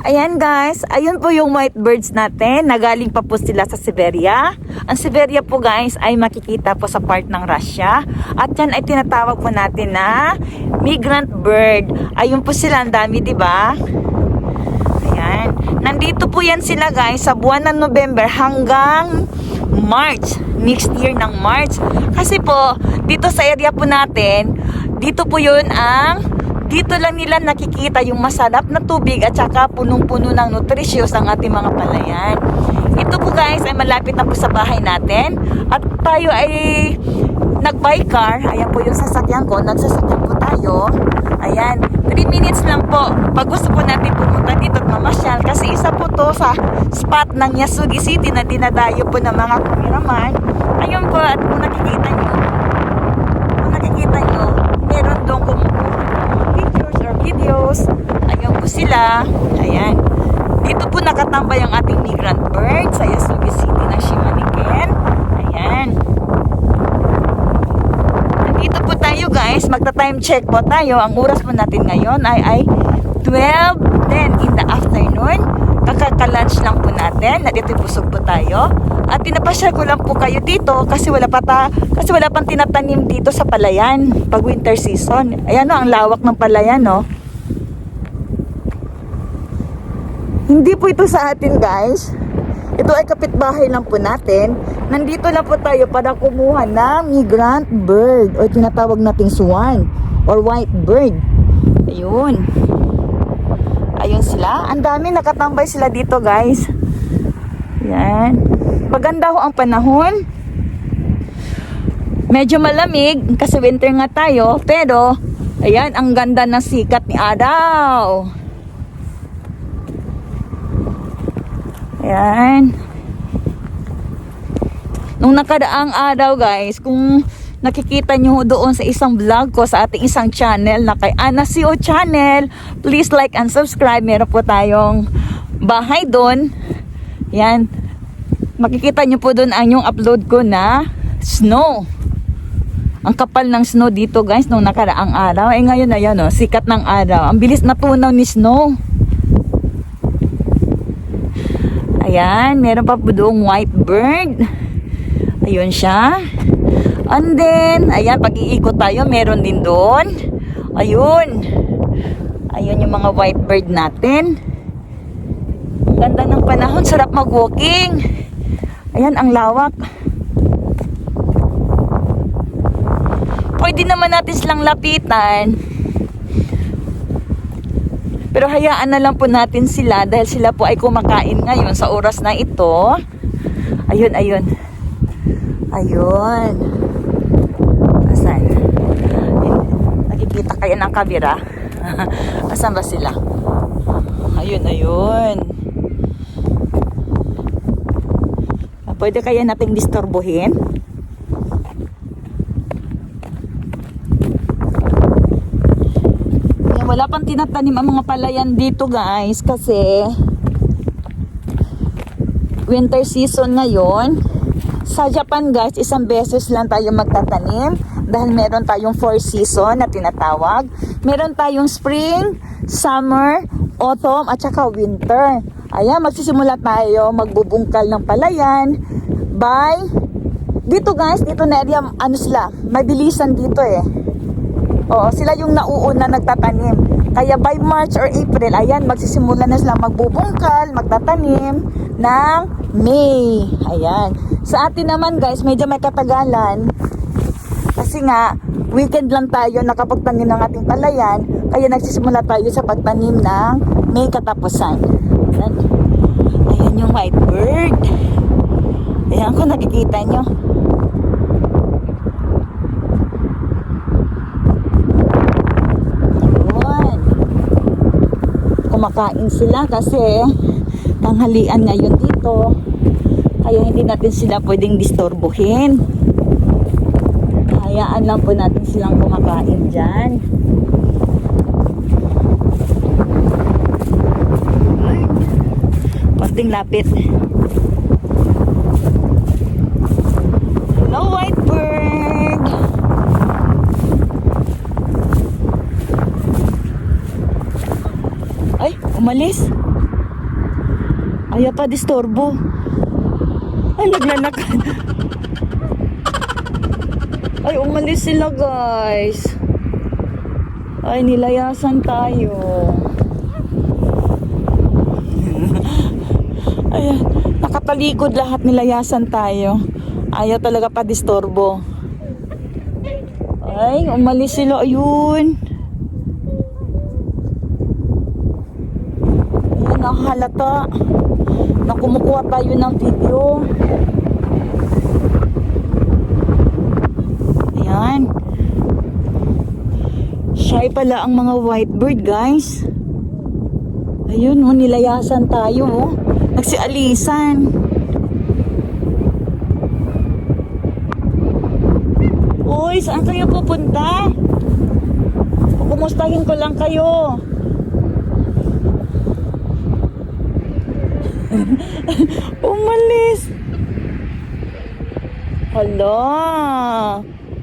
Ayan guys, ayun po yung white birds natin. Nagaling pa po sila sa Siberia. Ang Siberia po guys ay makikita po sa part ng Russia. At yan ay tinatawag po natin na migrant bird. Ayun po sila, ang dami, di ba? Ayan. Nandito po yan sila guys sa buwan ng November hanggang March. Next year ng March. Kasi po, dito sa area po natin, dito po yun dito lang nila nakikita yung masarap na tubig at saka punong-puno ng nutritious ang ating mga palayan. Ito po guys ay malapit na po sa bahay natin at tayo ay nag-buy car. Ayan po yung sasakyan ko. Nagsasakyan po tayo. Ayan. 3 minutes lang po. Pag gusto po natin pumunta dito at mamasyal kasi isa po to sa spot ng Yasugi City na dinadayo po ng mga kumiraman. Ayun po at kung nakikita nyo, meron doon videos. Ayun po sila. Ayan. Dito po nakatambay ang ating migrant bird sa Yasugi City ng Shimaniken. Ayan. Nandito po tayo guys. Magta-time check po tayo. Ang oras po natin ngayon ay 12:10 in the afternoon. Kakaka-lunch lang po natin. Nandito busog po tayo. At pinapasyal ko lang po kayo dito kasi wala pang tinatanim dito sa palayan pag winter season. Ayan o, ang lawak ng palayan o. Hindi po ito sa atin guys. Ito ay kapitbahay lang po natin. Nandito lang po tayo para kumuha ng migrant bird o tinatawag nating swan or white bird. Ayun. Ayun sila. Ang dami nakatambay sila dito guys. Yan. Maganda ho ang panahon. Medyo malamig kasi winter nga tayo. Pero, ayan, ang ganda ng sikat ni araw. Ayan. Nung nakadaang araw guys, kung nakikita nyo doon sa isang vlog ko sa ating isang channel na kay Ana CO Channel, please like and subscribe. Meron po tayong bahay doon. Yan. Makikita nyo po doon ang yung upload ko na snow. Ang kapal ng snow dito guys nung nakaraang araw. Eh ngayon na yan, oh, sikat ng araw. Ang bilis natunaw ni snow. Ayan, meron pa po doong white bird. Ayun siya. And then, ayan, pag-iikot tayo, meron din doon. Ayun. Ayun yung mga white bird natin. Ganda ng panahon, sarap mag-walking. Ayan, ang lawak. Pwede naman natin silang lapitan. Pero hayaan na lang po natin sila dahil sila po ay kumakain ngayon sa oras na ito. Ayun, ayun. Ayun. Asan? Nakikita kayo ng kamera? Asan ba sila? Ayun, ayun. Pwede kaya nating disturbuhin? Wala pang tinatanim ang mga palayan dito guys kasi winter season ngayon. Sa Japan guys, isang beses lang tayo magtatanim dahil meron tayong 4 season na tinatawag. Meron tayong spring, summer, autumn at saka winter. Ayan, magsisimula tayo magbubungkal ng palayan by dito guys, dito na area, ano sila, mabilisan dito eh. Oo, sila yung nauuna nagtatanim. Kaya by March or April, ayan, magsisimula na sila magbubungkal, magtatanim ng May. Ayan. Sa atin naman guys, medyo may katagalan. Kasi nga, weekend lang tayo nakapagtanim ng ating palayan. Kaya nagsisimula tayo sa pagtanim ng May katapusan. Ayan. Ayan yung white bird. Ayan kung nakikita nyo. Ayan. Kumakain sila kasi tanghalian ngayon dito. Kaya hindi natin sila pwedeng disturbuhin. Hayaan lang po natin silang kumakain dyan. Konting lapit. Hello, white bird. Ay, umalis. Ayaw pa disturbo. Ay, naglalakad. Ay, umalis sila guys. Ay, nilayasan tayo. Ayan, nakatalikod lahat, nilayasan tayo. Ayaw talaga pa disturbo. Ay, umalis sila. Ayun. Ayun, nakahalata na kumukuha tayo ng video. Ayan. Shy pala ang mga white bird, guys. Ayun, oh, nilayasan tayo, oh. Nagsialisan. Uy, saan kayo pupunta? Kumustahin ko lang kayo. Umalis. Hala.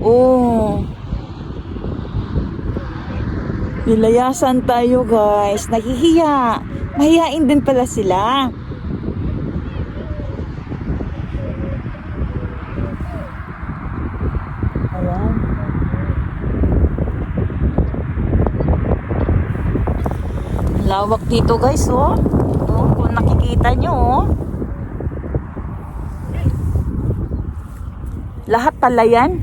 Oh. Nilayasan tayo guys. Nahihiya. Mahihain din pala sila. Ayan. Lawak dito guys, oh. Ito, kung nakikita nyo, oh. Lahat pala yan.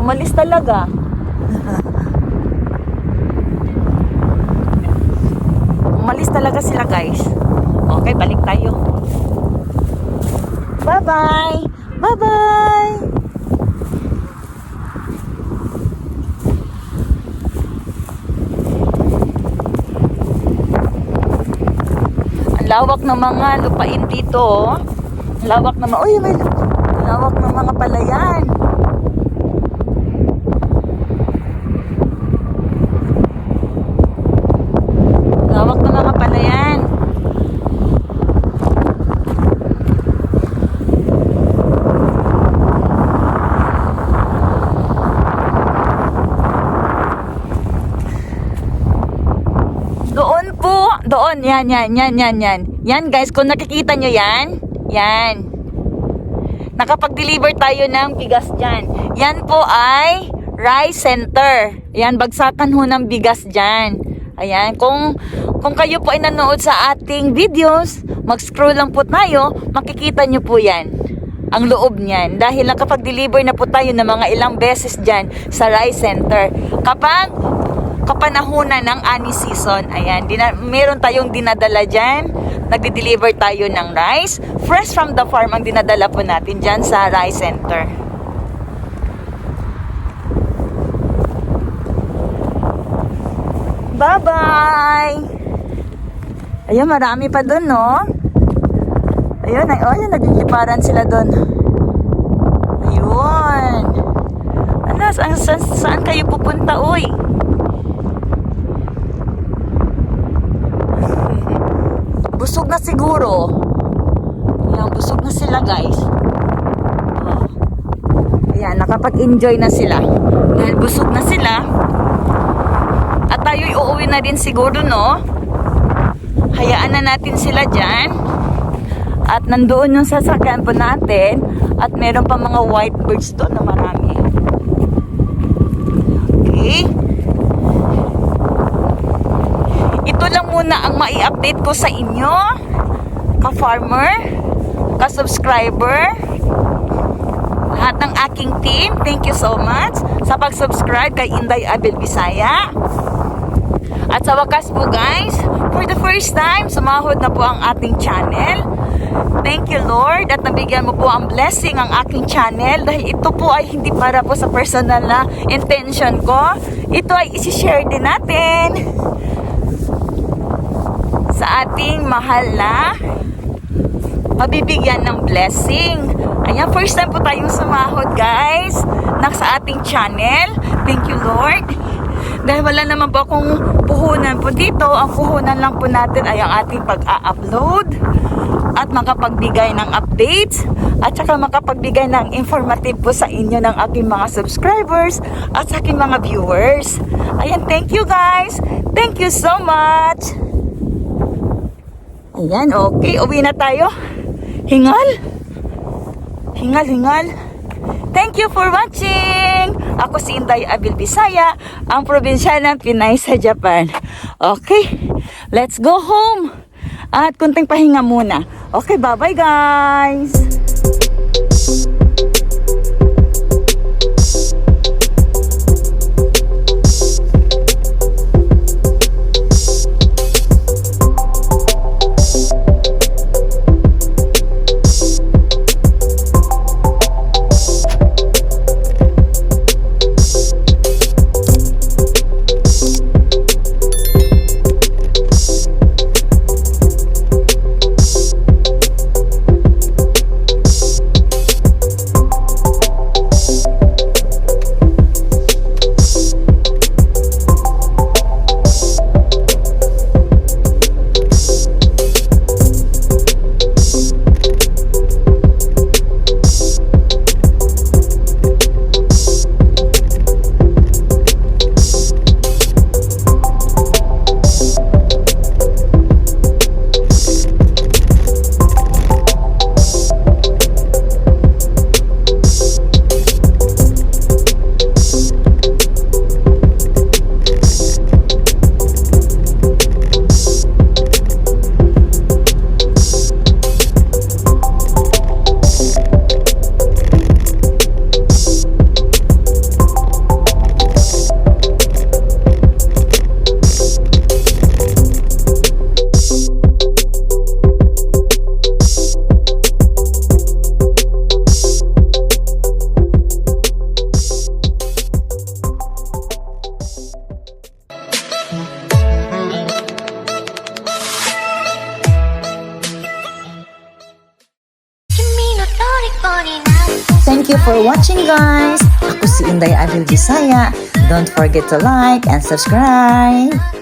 Umalis talaga. Umalis talaga sila guys. Okay, balik tayo. Bye-bye. Bye-bye. Ang lawak ng mga lupain dito, oh. Ang lawak ng mga, uy, may lawak ng mga palayan. Lawak na mga palayan. Doon po, doon, yan. Yan guys, kung nakikita nyo yan, yan. Nakapag-deliver tayo ng bigas dyan. Yan po ay rice center. Yan, bagsakan ho ng bigas dyan. Ayan, kung kayo po ay nanood sa ating videos, mag-scroll lang po tayo, makikita nyo po yan, ang loob niyan. Dahil nakapag-deliver na po tayo ng mga ilang beses dyan sa rice center. Kapag kapanahunan ng ani season, ayan, meron tayong dinadala dyan, nagde-deliver tayo ng rice, fresh from the farm ang dinadala po natin dyan sa rice center. Bye-bye! Ayun, marami pa dun, no? Ayun, ayun, nagliliparan sila dun. Ayun. Ano, saan kayo pupunta, uy? Busog na siguro. Ayan, busog na sila, guys. Ayan, nakapag-enjoy na sila. Dahil busog na sila, at tayo'y uuwi na din siguro, no? Hayaan na natin sila dyan. At nandoon yung sasakyan po natin. At meron pa mga white birds doon na marami. Okay. Ito lang muna ang mai-update ko sa inyo. Ka-farmer, ka-subscriber, lahat ng aking team. Thank you so much sa pag-subscribe kay Inday Abel Bisaya. At sa wakas po guys, for the first time, sumahod na po ang ating channel. Thank you Lord at nabigyan mo po ang blessing ang aking channel dahil ito po ay hindi para po sa personal na intention ko. Ito ay isi-share din natin sa ating mahal na mabibigyan ng blessing. Ayan, first time po tayong sumahod guys sa ating channel. Thank you Lord. Dahil wala naman po akong puhunan po dito. Ang puhunan lang po natin ay ang ating pag-a-upload at makapagbigay ng updates at saka makapagbigay ng informative po sa inyo ng aking mga subscribers at sa aking mga viewers. Ayan, thank you guys. Thank you so much. Ayan, okay. Uwi na tayo. Hingal. Hingal, hingal. Thank you for watching. Ako si Inday Abil Bisaya, ang probinsya ng Pinay sa Japan. Okay, let's go home. At kunting pahinga muna. Okay, bye-bye guys. Thank you for watching guys. Ako si Inday Abil Bisaya. Don't forget to like and subscribe.